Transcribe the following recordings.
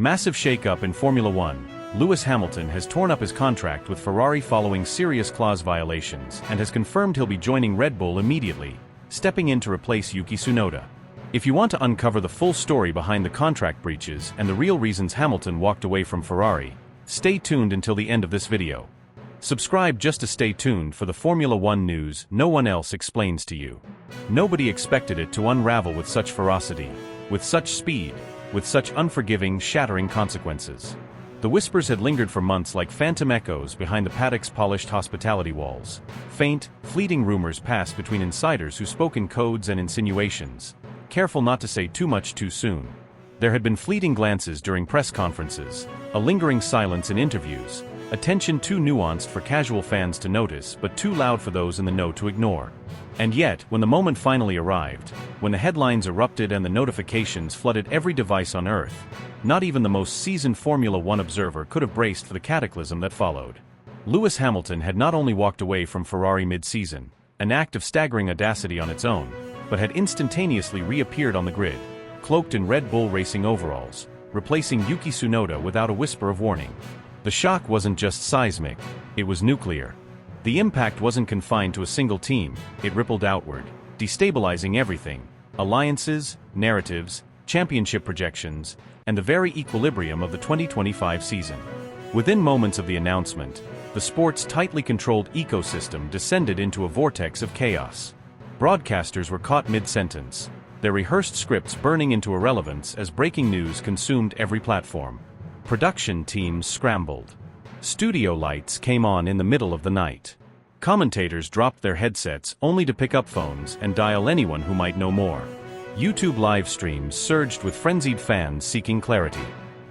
Massive shake-up in Formula One. Lewis Hamilton has torn up his contract with Ferrari following serious clause violations and has confirmed he'll be joining Red Bull immediately, stepping in to replace Yuki Tsunoda. If you want to uncover the full story behind the contract breaches and the real reasons Hamilton walked away from Ferrari, stay tuned until the end of this video. Subscribe just to stay tuned for the Formula One news no one else explains to you. Nobody expected it to unravel with such ferocity, with such speed, with such unforgiving, shattering consequences. The whispers had lingered for months like phantom echoes behind the paddock's polished hospitality walls. Faint, fleeting rumors passed between insiders who spoke in codes and insinuations, careful not to say too much too soon. There had been fleeting glances during press conferences, a lingering silence in interviews, a tension too nuanced for casual fans to notice but too loud for those in the know to ignore. And yet, when the moment finally arrived, when the headlines erupted and the notifications flooded every device on Earth, not even the most seasoned Formula One observer could have braced for the cataclysm that followed. Lewis Hamilton had not only walked away from Ferrari mid-season, an act of staggering audacity on its own, but had instantaneously reappeared on the grid, cloaked in Red Bull racing overalls, replacing Yuki Tsunoda without a whisper of warning. The shock wasn't just seismic, it was nuclear. The impact wasn't confined to a single team, it rippled outward, destabilizing everything: alliances, narratives, championship projections, and the very equilibrium of the 2025 season. Within moments of the announcement, the sport's tightly controlled ecosystem descended into a vortex of chaos. Broadcasters were caught mid-sentence, their rehearsed scripts burning into irrelevance as breaking news consumed every platform. Production teams scrambled. Studio lights came on in the middle of the night. Commentators dropped their headsets only to pick up phones and dial anyone who might know more. YouTube live streams surged with frenzied fans seeking clarity.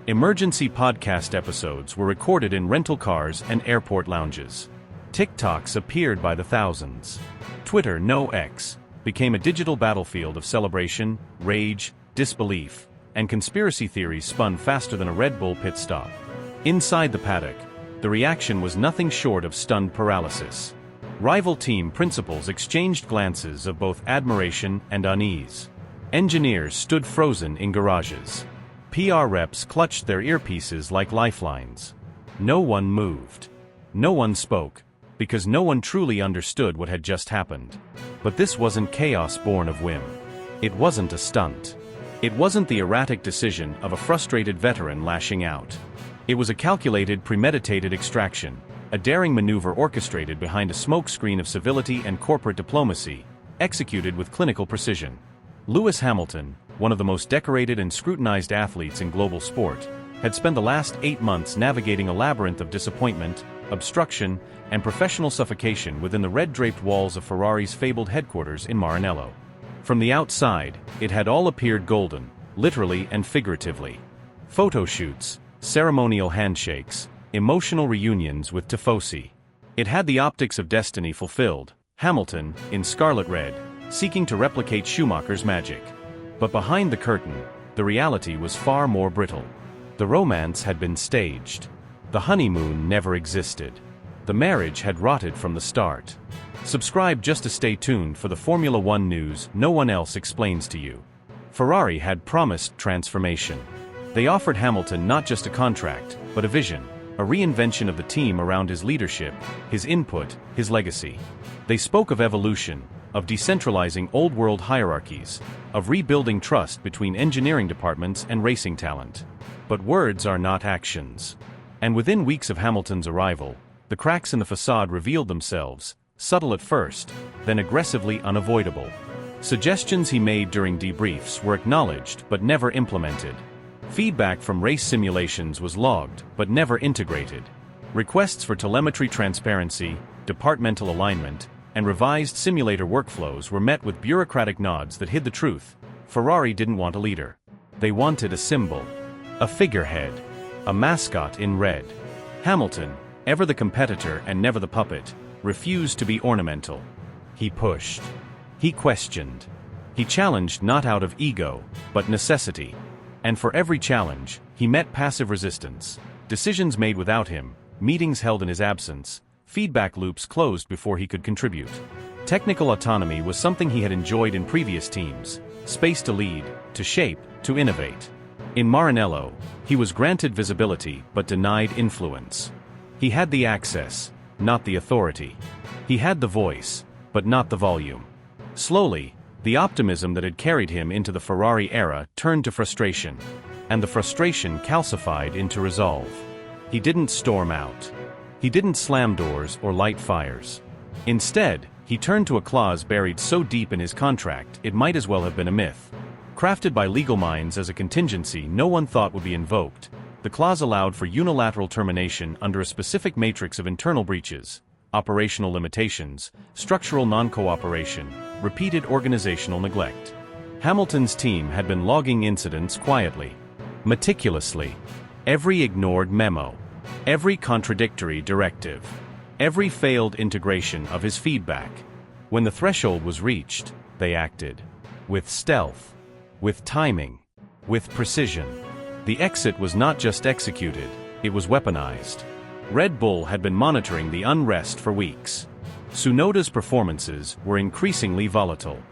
Emergency podcast episodes were recorded in rental cars and airport lounges. TikToks appeared by the thousands. Twitter, no X, became a digital battlefield of celebration, rage, disbelief, and conspiracy theories spun faster than a Red Bull pit stop. Inside the paddock, the reaction was nothing short of stunned paralysis. Rival team principals exchanged glances of both admiration and unease. Engineers stood frozen in garages. PR reps clutched their earpieces like lifelines. No one moved. No one spoke, because no one truly understood what had just happened. But this wasn't chaos born of whim. It wasn't a stunt. It wasn't the erratic decision of a frustrated veteran lashing out. It was a calculated, premeditated extraction, a daring maneuver orchestrated behind a smokescreen of civility and corporate diplomacy, executed with clinical precision. Lewis Hamilton, one of the most decorated and scrutinized athletes in global sport, had spent the last 8 months navigating a labyrinth of disappointment, obstruction, and professional suffocation within the red-draped walls of Ferrari's fabled headquarters in Maranello. From the outside, it had all appeared golden, literally and figuratively. Photo shoots, ceremonial handshakes, emotional reunions with tifosi. It had the optics of destiny fulfilled, Hamilton, in scarlet red, seeking to replicate Schumacher's magic. But behind the curtain, the reality was far more brittle. The romance had been staged. The honeymoon never existed. The marriage had rotted from the start. Subscribe just to stay tuned for the Formula One news no one else explains to you. Ferrari had promised transformation. They offered Hamilton not just a contract, but a vision, a reinvention of the team around his leadership, his input, his legacy. They spoke of evolution, of decentralizing old-world hierarchies, of rebuilding trust between engineering departments and racing talent. But words are not actions. And within weeks of Hamilton's arrival, the cracks in the facade revealed themselves, subtle at first, then aggressively unavoidable. Suggestions he made during debriefs were acknowledged but never implemented. Feedback from race simulations was logged but never integrated. Requests for telemetry transparency, departmental alignment, and revised simulator workflows were met with bureaucratic nods that hid the truth. Ferrari didn't want a leader. They wanted a symbol, a figurehead, a mascot in red. Hamilton, ever the competitor and never the puppet, refused to be ornamental. He pushed. He questioned. He challenged not out of ego, but necessity. And for every challenge, he met passive resistance. Decisions made without him, meetings held in his absence, feedback loops closed before he could contribute. Technical autonomy was something he had enjoyed in previous teams, space to lead, to shape, to innovate. In Maranello, he was granted visibility but denied influence. He had the access, not the authority. He had the voice, but not the volume. Slowly, the optimism that had carried him into the Ferrari era turned to frustration, and the frustration calcified into resolve. He didn't storm out. He didn't slam doors or light fires. Instead, he turned to a clause buried so deep in his contract it might as well have been a myth. Crafted by legal minds as a contingency no one thought would be invoked, the clause allowed for unilateral termination under a specific matrix of internal breaches, operational limitations, structural non-cooperation, repeated organizational neglect. Hamilton's team had been logging incidents quietly, meticulously. Every ignored memo, every contradictory directive, every failed integration of his feedback. When the threshold was reached, they acted. With stealth, with timing, with precision. The exit was not just executed, it was weaponized. Red Bull had been monitoring the unrest for weeks. Tsunoda's performances were increasingly volatile.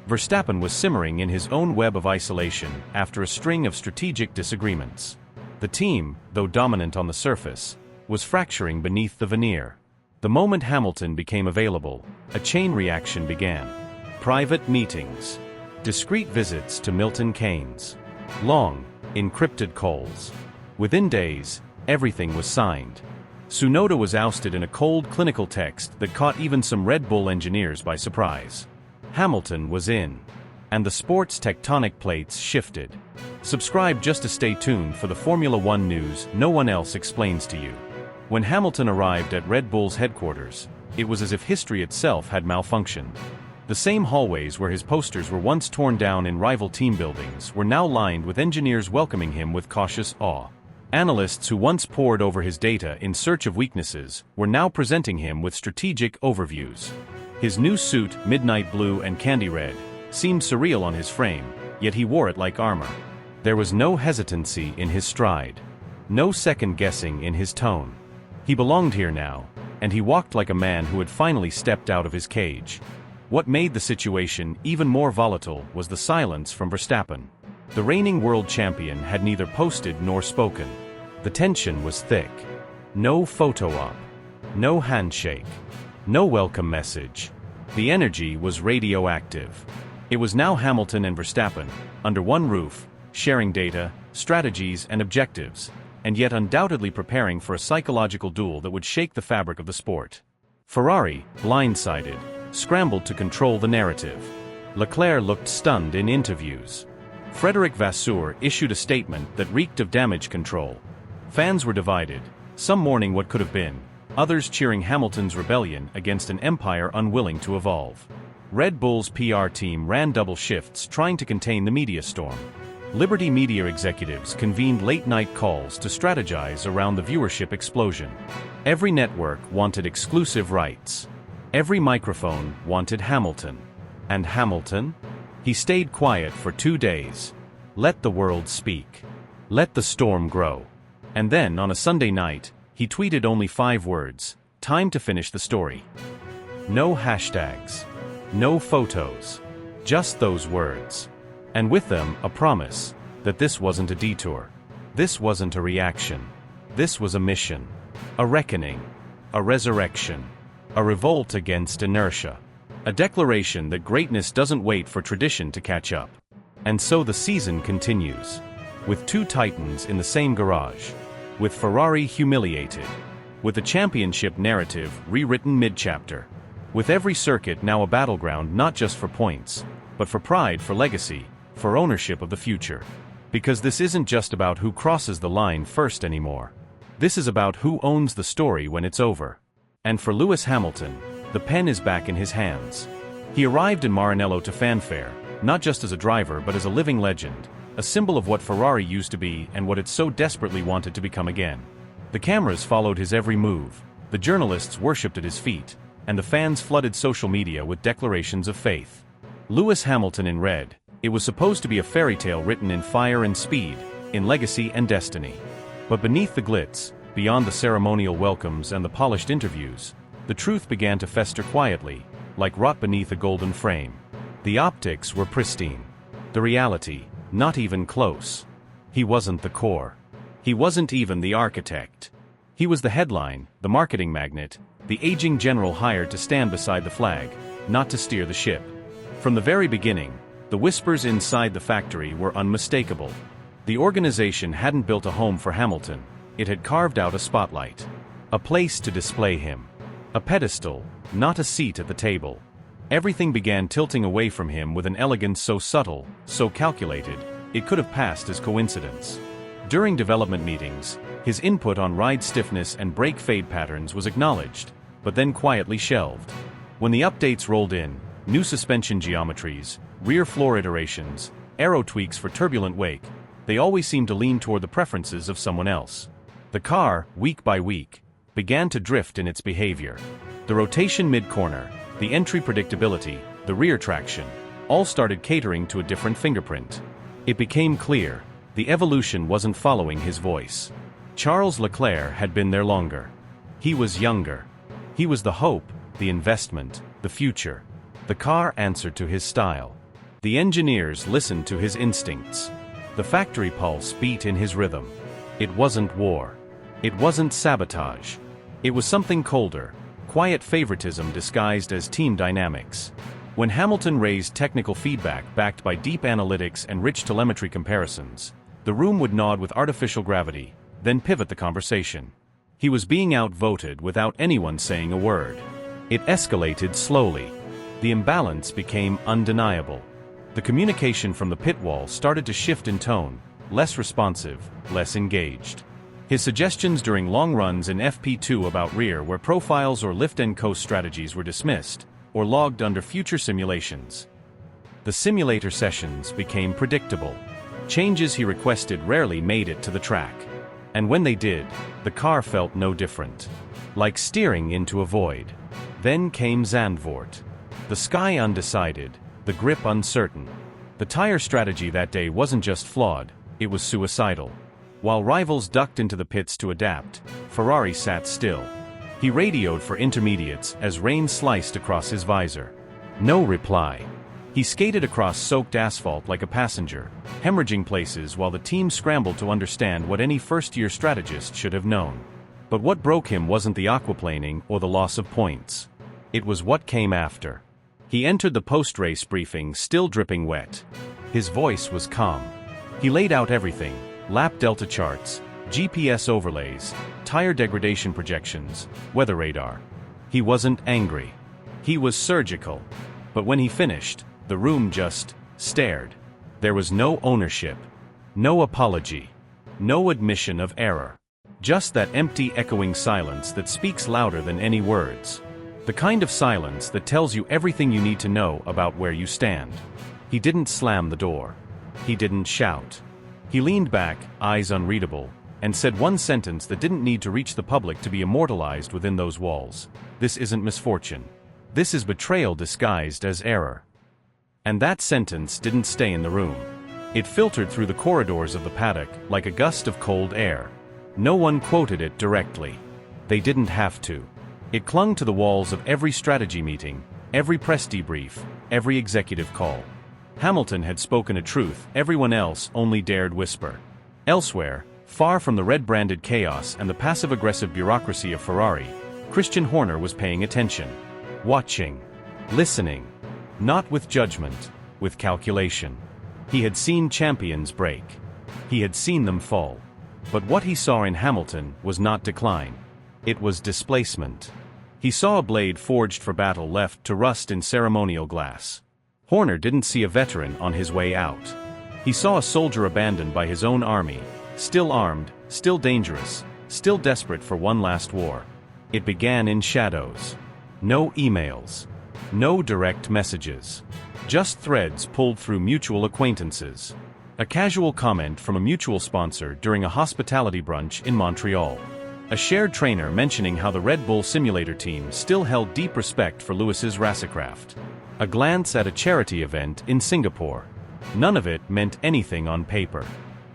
Verstappen was simmering in his own web of isolation after a string of strategic disagreements. The team, though dominant on the surface, was fracturing beneath the veneer. The moment Hamilton became available, a chain reaction began. Private meetings, discreet visits to Milton Keynes, long, encrypted calls. Within days, everything was signed. Tsunoda was ousted in a cold clinical text that caught even some Red Bull engineers by surprise. Hamilton was in. And the sport's tectonic plates shifted. Subscribe just to stay tuned for the Formula One news no one else explains to you. When Hamilton arrived at Red Bull's headquarters, it was as if history itself had malfunctioned. The same hallways where his posters were once torn down in rival team buildings were now lined with engineers welcoming him with cautious awe. Analysts who once pored over his data in search of weaknesses were now presenting him with strategic overviews. His new suit, midnight blue and candy red, seemed surreal on his frame, yet he wore it like armor. There was no hesitancy in his stride, no second-guessing in his tone. He belonged here now, and he walked like a man who had finally stepped out of his cage. What made the situation even more volatile was the silence from Verstappen. The reigning world champion had neither posted nor spoken. The tension was thick. No photo op, no handshake, no welcome message. The energy was radioactive. It was now Hamilton and Verstappen, under one roof, sharing data, strategies, and objectives, and yet undoubtedly preparing for a psychological duel that would shake the fabric of the sport. Ferrari, blindsided, scrambled to control the narrative. Leclerc looked stunned in interviews. Frederic Vasseur issued a statement that reeked of damage control. Fans were divided, some mourning what could have been, others cheering Hamilton's rebellion against an empire unwilling to evolve. Red Bull's PR team ran double shifts trying to contain the media storm. Liberty Media executives convened late-night calls to strategize around the viewership explosion. Every network wanted exclusive rights. Every microphone wanted Hamilton. And Hamilton? He stayed quiet for 2 days. Let the world speak. Let the storm grow. And then, on a Sunday night, he tweeted only 5 words: "Time to finish the story." No hashtags. No photos. Just those words. And with them, a promise that this wasn't a detour. This wasn't a reaction. This was a mission. A reckoning. A resurrection. A revolt against inertia. A declaration that greatness doesn't wait for tradition to catch up. And so the season continues. With 2 titans in the same garage. With Ferrari humiliated. With the championship narrative rewritten mid-chapter. With every circuit now a battleground not just for points, but for pride, for legacy, for ownership of the future. Because this isn't just about who crosses the line first anymore. This is about who owns the story when it's over. And for Lewis Hamilton, the pen is back in his hands. He arrived in Maranello to fanfare, not just as a driver but as a living legend, a symbol of what Ferrari used to be and what it so desperately wanted to become again. The cameras followed his every move, the journalists worshipped at his feet, and the fans flooded social media with declarations of faith. Lewis Hamilton in red, it was supposed to be a fairy tale written in fire and speed, in legacy and destiny. But beneath the glitz, beyond the ceremonial welcomes and the polished interviews, the truth began to fester quietly, like rot beneath a golden frame. The optics were pristine. The reality, not even close. He wasn't the core. He wasn't even the architect. He was the headline, the marketing magnet, the aging general hired to stand beside the flag, not to steer the ship. From the very beginning, the whispers inside the factory were unmistakable. The organization hadn't built a home for Hamilton, it had carved out a spotlight. A place to display him. A pedestal, not a seat at the table. Everything began tilting away from him with an elegance so subtle, so calculated, it could have passed as coincidence. During development meetings, his input on ride stiffness and brake fade patterns was acknowledged, but then quietly shelved. When the updates rolled in, new suspension geometries, rear floor iterations, aero tweaks for turbulent wake, they always seemed to lean toward the preferences of someone else. The car, week by week, began to drift in its behavior. The rotation mid-corner, the entry predictability, the rear traction, all started catering to a different fingerprint. It became clear, the evolution wasn't following his voice. Charles Leclerc had been there longer. He was younger. He was the hope, the investment, the future. The car answered to his style. The engineers listened to his instincts. The factory pulse beat in his rhythm. It wasn't war. It wasn't sabotage. It was something colder, quiet favoritism disguised as team dynamics. When Hamilton raised technical feedback backed by deep analytics and rich telemetry comparisons, the room would nod with artificial gravity, then pivot the conversation. He was being outvoted without anyone saying a word. It escalated slowly. The imbalance became undeniable. The communication from the pit wall started to shift in tone, less responsive, less engaged. His suggestions during long runs in FP2 about rear where profiles or lift and coast strategies were dismissed, or logged under future simulations. The simulator sessions became predictable. Changes he requested rarely made it to the track. And when they did, the car felt no different. Like steering into a void. Then came Zandvoort. The sky undecided, the grip uncertain. The tire strategy that day wasn't just flawed, it was suicidal. While rivals ducked into the pits to adapt, Ferrari sat still. He radioed for intermediates as rain sliced across his visor. No reply. He skated across soaked asphalt like a passenger, hemorrhaging places while the team scrambled to understand what any first-year strategist should have known. But what broke him wasn't the aquaplaning or the loss of points. It was what came after. He entered the post-race briefing still dripping wet. His voice was calm. He laid out everything, lap delta charts, GPS overlays, tire degradation projections, weather radar. He wasn't angry. He was surgical. But when he finished, the room just stared. There was no ownership, no apology, no admission of error. Just that empty echoing silence that speaks louder than any words. The kind of silence that tells you everything you need to know about where you stand. He didn't slam the door. He didn't shout. He leaned back, eyes unreadable, and said one sentence that didn't need to reach the public to be immortalized within those walls. This isn't misfortune. This is betrayal disguised as error. And that sentence didn't stay in the room. It filtered through the corridors of the paddock like a gust of cold air. No one quoted it directly. They didn't have to. It clung to the walls of every strategy meeting, every press debrief, every executive call. Hamilton had spoken a truth everyone else only dared whisper. Elsewhere, far from the red-branded chaos and the passive-aggressive bureaucracy of Ferrari, Christian Horner was paying attention. Watching. Listening. Not with judgment, with calculation. He had seen champions break. He had seen them fall. But what he saw in Hamilton was not decline. It was displacement. He saw a blade forged for battle left to rust in ceremonial glass. Horner didn't see a veteran on his way out. He saw a soldier abandoned by his own army, still armed, still dangerous, still desperate for one last war. It began in shadows. No emails. No direct messages. Just threads pulled through mutual acquaintances. A casual comment from a mutual sponsor during a hospitality brunch in Montreal. A shared trainer mentioning how the Red Bull simulator team still held deep respect for Lewis's Racecraft. A glance at a charity event in Singapore. None of it meant anything on paper.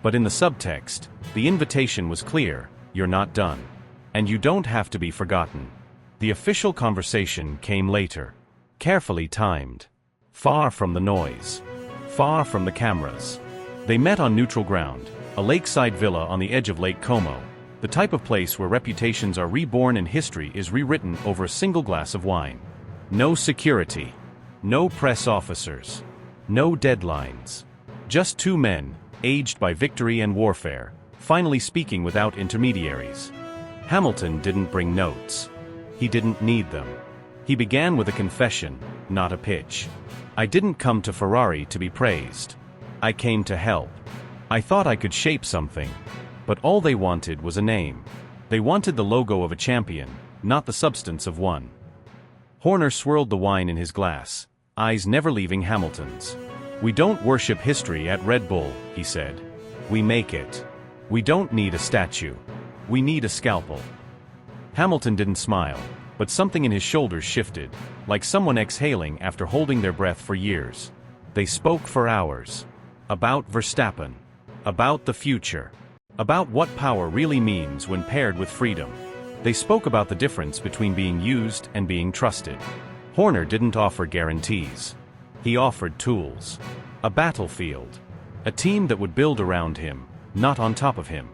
But in the subtext, the invitation was clear: you're not done. And you don't have to be forgotten. The official conversation came later. Carefully timed. Far from the noise. Far from the cameras. They met on neutral ground, A lakeside villa on the edge of Lake Como, the type of place where reputations are reborn and history is rewritten over a single glass of wine. No security. No press officers. No deadlines. Just two men, aged by victory and warfare, finally speaking without intermediaries. Hamilton didn't bring notes. He didn't need them. He began with a confession, not a pitch. I didn't come to Ferrari to be praised. I came to help. I thought I could shape something. But all they wanted was a name. They wanted the logo of a champion, not the substance of one. Horner swirled the wine in his glass, eyes never leaving Hamilton's. We don't worship history at Red Bull, he said. We make it. We don't need a statue. We need a scalpel. Hamilton didn't smile, but something in his shoulders shifted, like someone exhaling after holding their breath for years. They spoke for hours. About Verstappen. About the future. About what power really means when paired with freedom. They spoke about the difference between being used and being trusted. Horner didn't offer guarantees. He offered tools. A battlefield. A team that would build around him, not on top of him.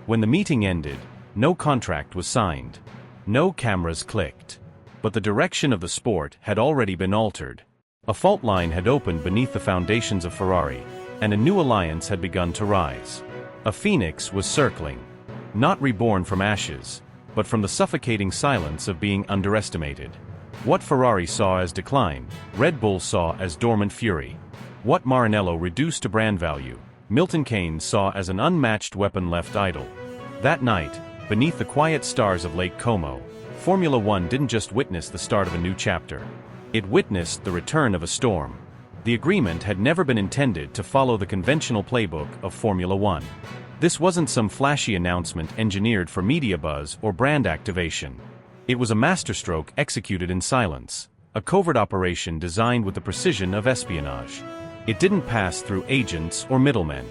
When the meeting ended, no contract was signed. No cameras clicked. But the direction of the sport had already been altered. A fault line had opened beneath the foundations of Ferrari, and a new alliance had begun to rise. A phoenix was circling. Not reborn from ashes, but from the suffocating silence of being underestimated. What Ferrari saw as decline, Red Bull saw as dormant fury. What Maranello reduced to brand value, Milton Keynes saw as an unmatched weapon left idle. That night, beneath the quiet stars of Lake Como, Formula One didn't just witness the start of a new chapter. It witnessed the return of a storm. The agreement had never been intended to follow the conventional playbook of Formula One. This wasn't some flashy announcement engineered for media buzz or brand activation. It was a masterstroke executed in silence, a covert operation designed with the precision of espionage. It didn't pass through agents or middlemen.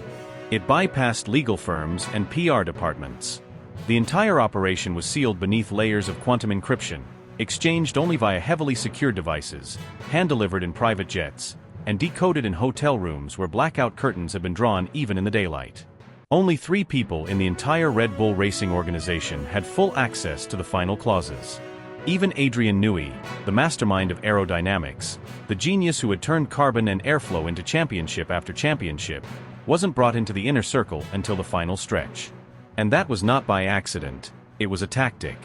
It bypassed legal firms and PR departments. The entire operation was sealed beneath layers of quantum encryption, exchanged only via heavily secured devices, hand-delivered in private jets, and decoded in hotel rooms where blackout curtains had been drawn even in the daylight. Only 3 people in the entire Red Bull racing organization had full access to the final clauses. Even Adrian Newey, the mastermind of aerodynamics, the genius who had turned carbon and airflow into championship after championship, wasn't brought into the inner circle until the final stretch. And that was not by accident. It was a tactic.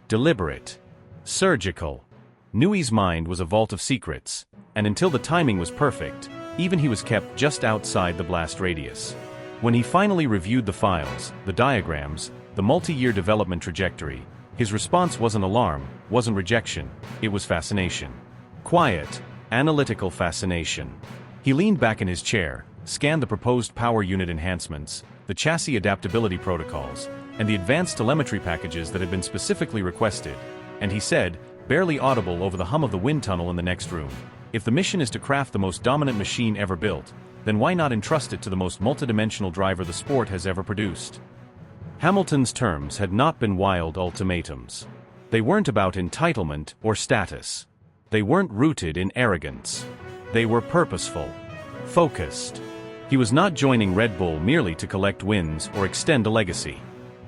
Deliberate. Surgical. Newey's mind was a vault of secrets, and until the timing was perfect, even he was kept just outside the blast radius. When he finally reviewed the files, the diagrams, the multi-year development trajectory, his response wasn't alarm, wasn't rejection, it was fascination. Quiet, analytical fascination. He leaned back in his chair, scanned the proposed power unit enhancements, the chassis adaptability protocols, and the advanced telemetry packages that had been specifically requested, and he said, barely audible over the hum of the wind tunnel in the next room, if the mission is to craft the most dominant machine ever built, then why not entrust it to the most multidimensional driver the sport has ever produced? Hamilton's terms had not been wild ultimatums. They weren't about entitlement or status. They weren't rooted in arrogance. They were purposeful. Focused. He was not joining Red Bull merely to collect wins or extend a legacy.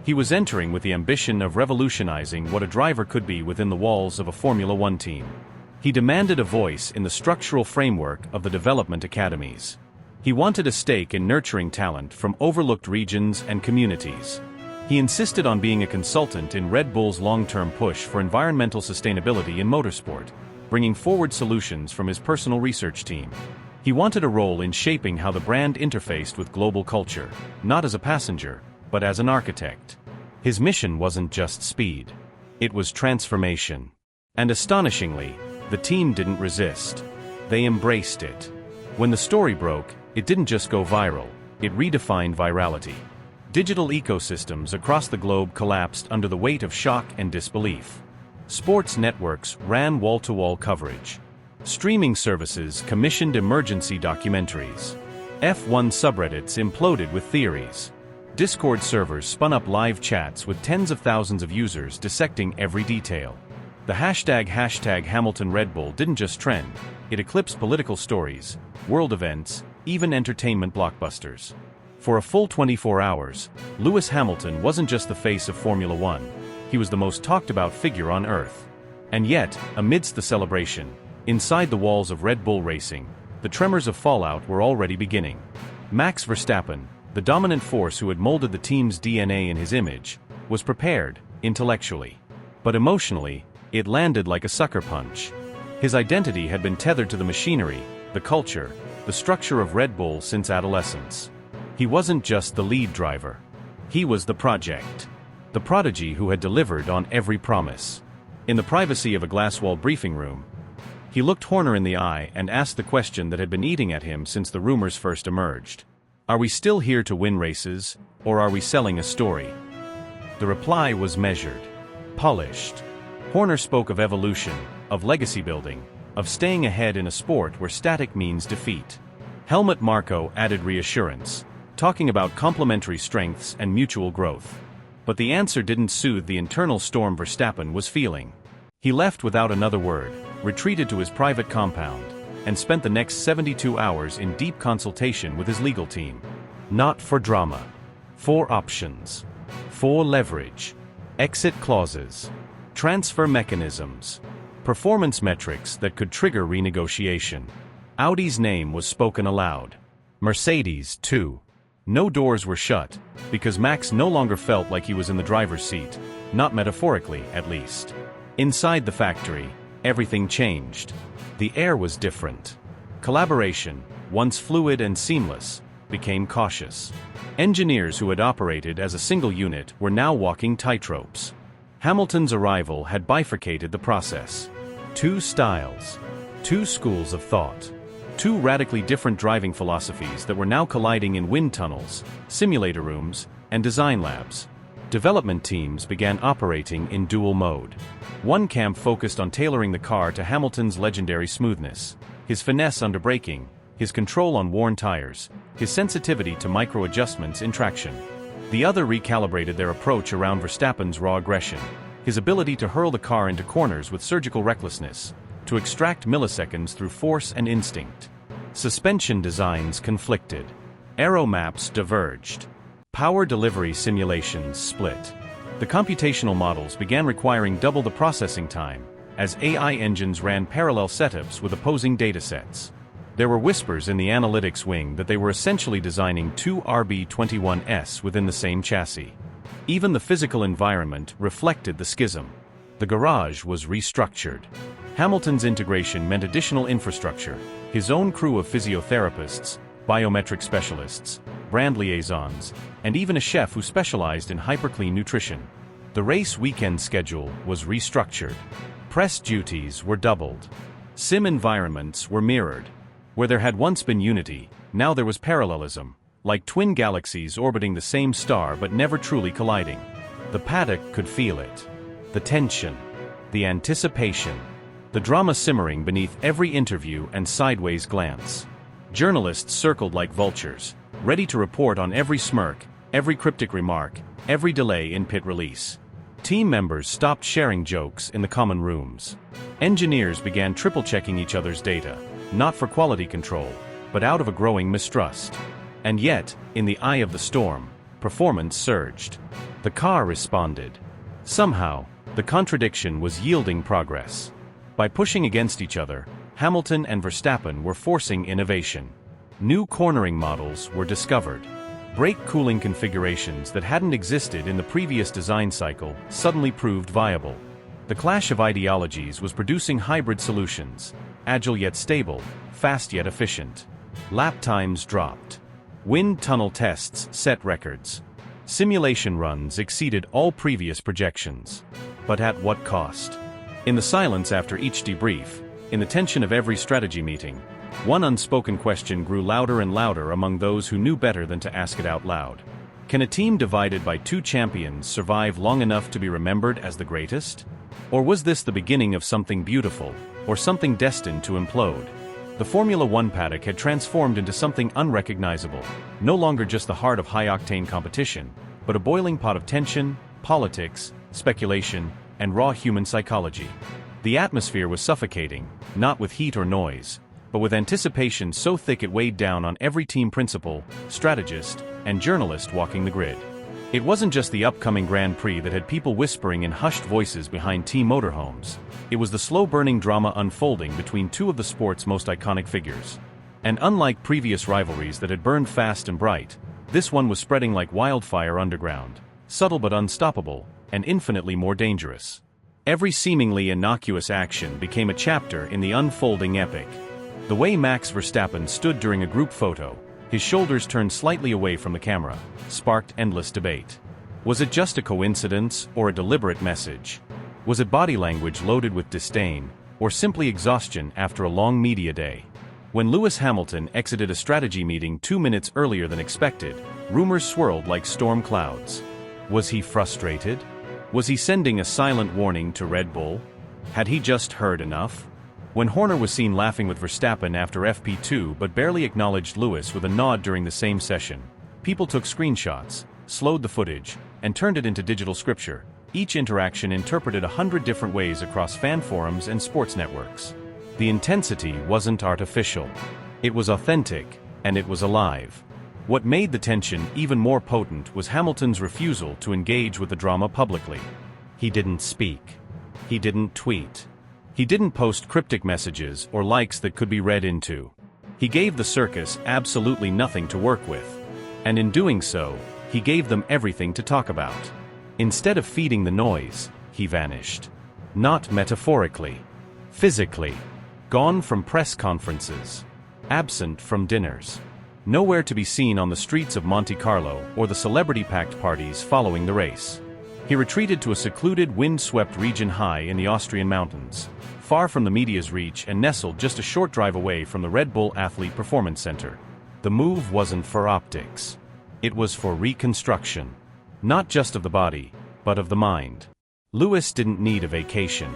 He was entering with the ambition of revolutionizing what a driver could be within the walls of a Formula One team. He demanded a voice in the structural framework of the development academies. He wanted a stake in nurturing talent from overlooked regions and communities. He insisted on being a consultant in Red Bull's long-term push for environmental sustainability in motorsport, bringing forward solutions from his personal research team. He wanted a role in shaping how the brand interfaced with global culture, not as a passenger, but as an architect. His mission wasn't just speed. It was transformation. And astonishingly, the team didn't resist. They embraced it. When the story broke, it didn't just go viral, it redefined virality. Digital ecosystems across the globe collapsed under the weight of shock and disbelief. Sports networks ran wall-to-wall coverage. Streaming services commissioned emergency documentaries. F1 subreddits imploded with theories. Discord servers spun up live chats with tens of thousands of users dissecting every detail. The hashtag Hamilton Red Bull didn't just trend, it eclipsed political stories, world events, even entertainment blockbusters. For a full 24 hours, Lewis Hamilton wasn't just the face of Formula One, he was the most talked-about figure on Earth. And yet, amidst the celebration, inside the walls of Red Bull Racing, the tremors of fallout were already beginning. Max Verstappen, the dominant force who had molded the team's DNA in his image, was prepared, intellectually. But emotionally, it landed like a sucker punch. His identity had been tethered to the machinery, the culture, the structure of Red Bull since adolescence. He wasn't just the lead driver. He was the project. The prodigy who had delivered on every promise. In the privacy of a glass-walled briefing room, he looked Horner in the eye and asked the question that had been eating at him since the rumors first emerged. Are we still here to win races, or are we selling a story? The reply was measured, polished. Horner spoke of evolution, of legacy building, of staying ahead in a sport where static means defeat. Helmut Marko added reassurance, talking about complementary strengths and mutual growth. But the answer didn't soothe the internal storm Verstappen was feeling. He left without another word, retreated to his private compound, and spent the next 72 hours in deep consultation with his legal team. Not for drama. For options. For leverage. Exit clauses. Transfer mechanisms. Performance metrics that could trigger renegotiation. Audi's name was spoken aloud. Mercedes, too. No doors were shut, because Max no longer felt like he was in the driver's seat, not metaphorically, at least. Inside the factory, everything changed. The air was different. Collaboration, once fluid and seamless, became cautious. Engineers who had operated as a single unit were now walking tightropes. Hamilton's arrival had bifurcated the process. Two styles. Two schools of thought. Two radically different driving philosophies that were now colliding in wind tunnels, simulator rooms, and design labs. Development teams began operating in dual mode. One camp focused on tailoring the car to Hamilton's legendary smoothness, his finesse under braking, his control on worn tires, his sensitivity to micro-adjustments in traction. The other recalibrated their approach around Verstappen's raw aggression, his ability to hurl the car into corners with surgical recklessness, to extract milliseconds through force and instinct. Suspension designs conflicted. Aero maps diverged. Power delivery simulations split. The computational models began requiring double the processing time, as AI engines ran parallel setups with opposing datasets. There were whispers in the analytics wing that they were essentially designing two RB21s within the same chassis. Even the physical environment reflected the schism. The garage was restructured. Hamilton's integration meant additional infrastructure, his own crew of physiotherapists, biometric specialists, brand liaisons, and even a chef who specialized in hyperclean nutrition. The race weekend schedule was restructured. Press duties were doubled. Sim environments were mirrored. Where there had once been unity, now there was parallelism, like twin galaxies orbiting the same star but never truly colliding. The paddock could feel it. The tension. The anticipation. The drama simmering beneath every interview and sideways glance. Journalists circled like vultures, ready to report on every smirk, every cryptic remark, every delay in pit release. Team members stopped sharing jokes in the common rooms. Engineers began triple-checking each other's data, not for quality control, but out of a growing mistrust. And yet, in the eye of the storm, performance surged. The car responded. Somehow, the contradiction was yielding progress. By pushing against each other, Hamilton and Verstappen were forcing innovation. New cornering models were discovered. Brake cooling configurations that hadn't existed in the previous design cycle suddenly proved viable. The clash of ideologies was producing hybrid solutions, agile yet stable, fast yet efficient. Lap times dropped. Wind tunnel tests set records. Simulation runs exceeded all previous projections. But at what cost? In the silence after each debrief, in the tension of every strategy meeting, one unspoken question grew louder and louder among those who knew better than to ask it out loud. Can a team divided by two champions survive long enough to be remembered as the greatest? Or was this the beginning of something beautiful, or something destined to implode? The Formula One paddock had transformed into something unrecognizable, no longer just the heart of high-octane competition, but a boiling pot of tension, politics, speculation, and raw human psychology. The atmosphere was suffocating, not with heat or noise, but with anticipation so thick it weighed down on every team principal, strategist, and journalist walking the grid. It wasn't just the upcoming Grand Prix that had people whispering in hushed voices behind team motorhomes. It was the slow-burning drama unfolding between two of the sport's most iconic figures. And unlike previous rivalries that had burned fast and bright, this one was spreading like wildfire underground, subtle but unstoppable, and infinitely more dangerous. Every seemingly innocuous action became a chapter in the unfolding epic. The way Max Verstappen stood during a group photo, his shoulders turned slightly away from the camera, sparked endless debate. Was it just a coincidence or a deliberate message? Was it body language loaded with disdain, or simply exhaustion after a long media day? When Lewis Hamilton exited a strategy meeting 2 minutes earlier than expected, rumors swirled like storm clouds. Was he frustrated? Was he sending a silent warning to Red Bull? Had he just heard enough? When Horner was seen laughing with Verstappen after FP2 but barely acknowledged Lewis with a nod during the same session, people took screenshots, slowed the footage, and turned it into digital scripture, each interaction interpreted 100 different ways across fan forums and sports networks. The intensity wasn't artificial. It was authentic, and it was alive. What made the tension even more potent was Hamilton's refusal to engage with the drama publicly. He didn't speak. He didn't tweet. He didn't post cryptic messages or likes that could be read into. He gave the circus absolutely nothing to work with. And in doing so, he gave them everything to talk about. Instead of feeding the noise, he vanished. Not metaphorically. Physically. Gone from press conferences. Absent from dinners. Nowhere to be seen on the streets of Monte Carlo or the celebrity-packed parties following the race. He retreated to a secluded, wind-swept region high in the Austrian mountains, far from the media's reach and nestled just a short drive away from the Red Bull Athlete Performance Center. The move wasn't for optics. It was for reconstruction. Not just of the body, but of the mind. Lewis didn't need a vacation.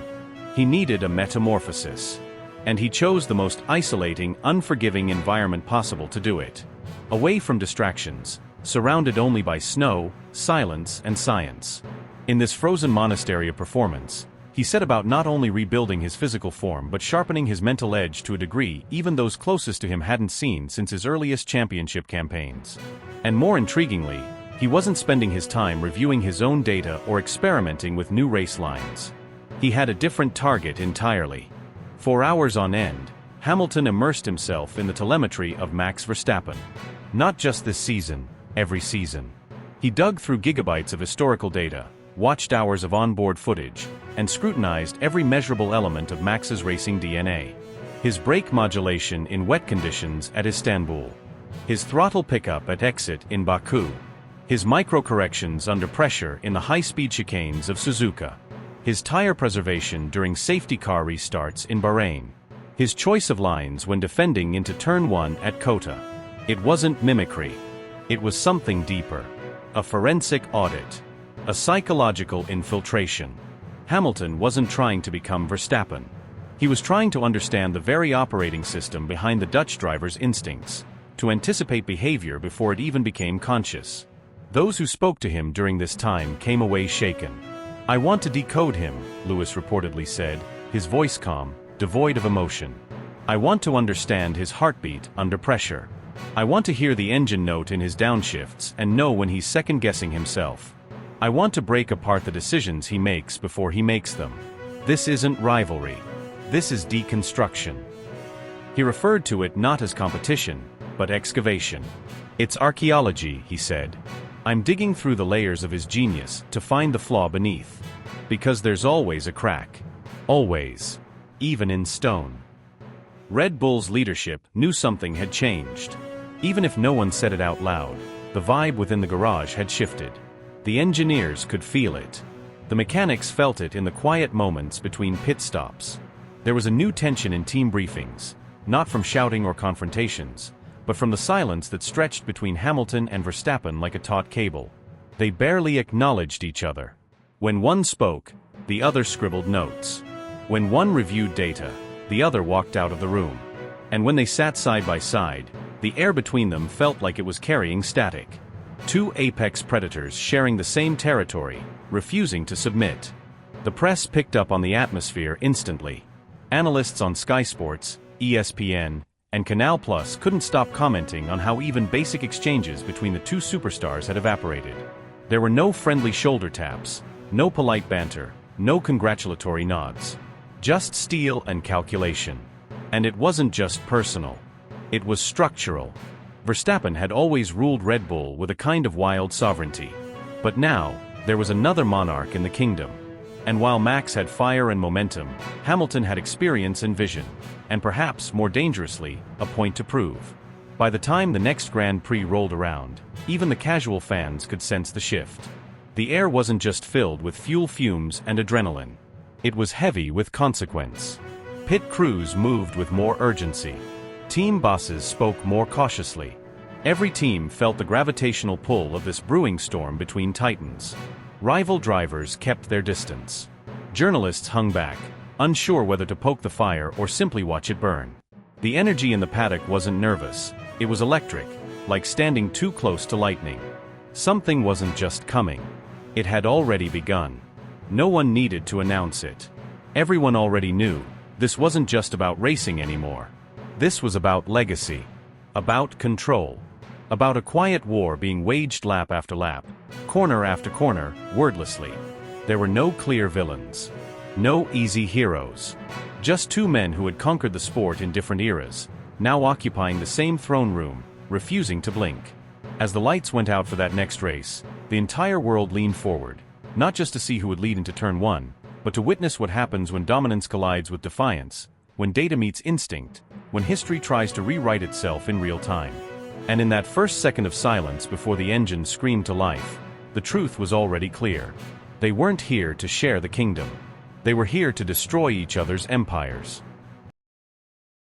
He needed a metamorphosis. And he chose the most isolating, unforgiving environment possible to do it. Away from distractions, surrounded only by snow, silence, and science. In this frozen monastery of performance, he set about not only rebuilding his physical form but sharpening his mental edge to a degree even those closest to him hadn't seen since his earliest championship campaigns. And more intriguingly, he wasn't spending his time reviewing his own data or experimenting with new race lines. He had a different target entirely. For hours on end, Hamilton immersed himself in the telemetry of Max Verstappen. Not just this season, every season. He dug through gigabytes of historical data, watched hours of onboard footage, and scrutinized every measurable element of Max's racing DNA. His brake modulation in wet conditions at Istanbul. His throttle pickup at exit in Baku. His micro-corrections under pressure in the high-speed chicanes of Suzuka. His tire preservation during safety car restarts in Bahrain. His choice of lines when defending into Turn 1 at Kota. It wasn't mimicry. It was something deeper. A forensic audit. A psychological infiltration. Hamilton wasn't trying to become Verstappen. He was trying to understand the very operating system behind the Dutch driver's instincts, to anticipate behavior before it even became conscious. Those who spoke to him during this time came away shaken. "I want to decode him," Lewis reportedly said, his voice calm, devoid of emotion. "I want to understand his heartbeat under pressure. I want to hear the engine note in his downshifts and know when he's second-guessing himself. I want to break apart the decisions he makes before he makes them. This isn't rivalry. This is deconstruction." He referred to it not as competition, but excavation. "It's archaeology," he said. "I'm digging through the layers of his genius to find the flaw beneath. Because there's always a crack. Always. Even in stone." Red Bull's leadership knew something had changed. Even if no one said it out loud, the vibe within the garage had shifted. The engineers could feel it. The mechanics felt it in the quiet moments between pit stops. There was a new tension in team briefings, not from shouting or confrontations, but from the silence that stretched between Hamilton and Verstappen like a taut cable. They barely acknowledged each other. When one spoke, the other scribbled notes. When one reviewed data, the other walked out of the room. And when they sat side by side, the air between them felt like it was carrying static. Two apex predators sharing the same territory, refusing to submit. The press picked up on the atmosphere instantly. Analysts on Sky Sports, ESPN, and Canal Plus couldn't stop commenting on how even basic exchanges between the two superstars had evaporated. There were no friendly shoulder taps, no polite banter, no congratulatory nods. Just steel and calculation. And it wasn't just personal. It was structural. Verstappen had always ruled Red Bull with a kind of wild sovereignty. But now, there was another monarch in the kingdom. And while Max had fire and momentum, Hamilton had experience and vision, and perhaps, more dangerously, a point to prove. By the time the next Grand Prix rolled around, even the casual fans could sense the shift. The air wasn't just filled with fuel fumes and adrenaline. It was heavy with consequence. Pit crews moved with more urgency. Team bosses spoke more cautiously. Every team felt the gravitational pull of this brewing storm between titans. Rival drivers kept their distance. Journalists hung back, unsure whether to poke the fire or simply watch it burn. The energy in the paddock wasn't nervous, it was electric, like standing too close to lightning. Something wasn't just coming. It had already begun. No one needed to announce it. Everyone already knew, this wasn't just about racing anymore. This was about legacy. About control. About a quiet war being waged lap after lap, corner after corner, wordlessly. There were no clear villains. No easy heroes. Just two men who had conquered the sport in different eras, now occupying the same throne room, refusing to blink. As the lights went out for that next race, the entire world leaned forward, not just to see who would lead into turn one, but to witness what happens when dominance collides with defiance, when data meets instinct, when history tries to rewrite itself in real time. And in that first second of silence before the engine screamed to life, the truth was already clear. They weren't here to share the kingdom. They were here to destroy each other's empires.